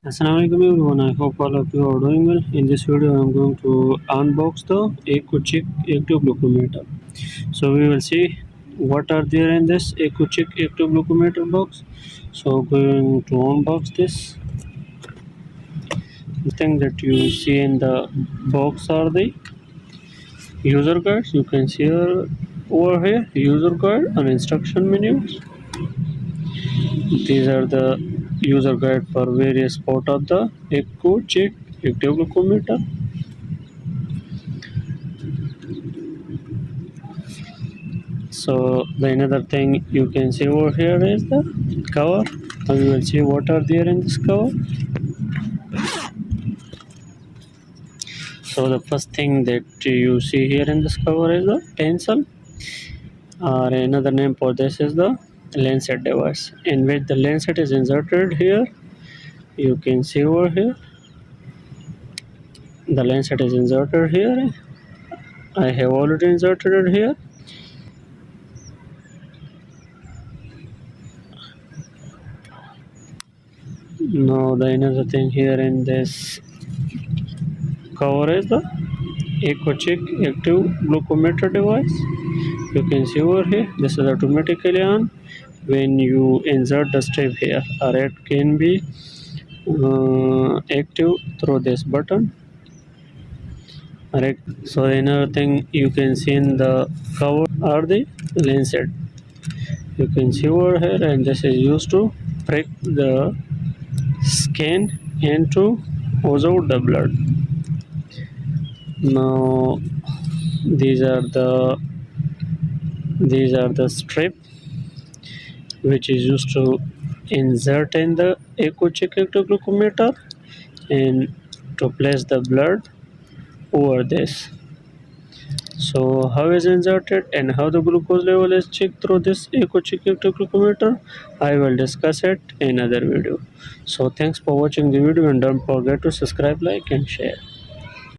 Assalamualaikum everyone. I hope all of you are doing well. In this video, I am going to unbox the chek glucometer. So we will see what are there in this chek glucometer box. So going to unbox this. The thing that you see in the box are the user guides. You can see over here user guide and instruction menus. These are the user guide for various part of the chek glucometer. So the another thing you can see over here is the cover. Now we will see what are there in this cover. So the first thing that you see here in this cover is the pencil, or another name for this is the lancet device, in which the lancet is inserted here. You can see over here the lancet is inserted here. I have already inserted it here. Now the another thing here in this cover is the chek active glucometer device. You can see over here this is automatically on when you insert the strip here, or it can be active through this button. Alright, so another thing you can see in the cover are the lancet. You can see over here, and this is used to prick the skin and to hose out the blood. Now these are the strip which is used to insert in the chek glucometer and to place the blood over this. So how is inserted and how the glucose level is checked through this chek glucometer, I will discuss it in another video. So thanks for watching the video, and don't forget to subscribe, like and share.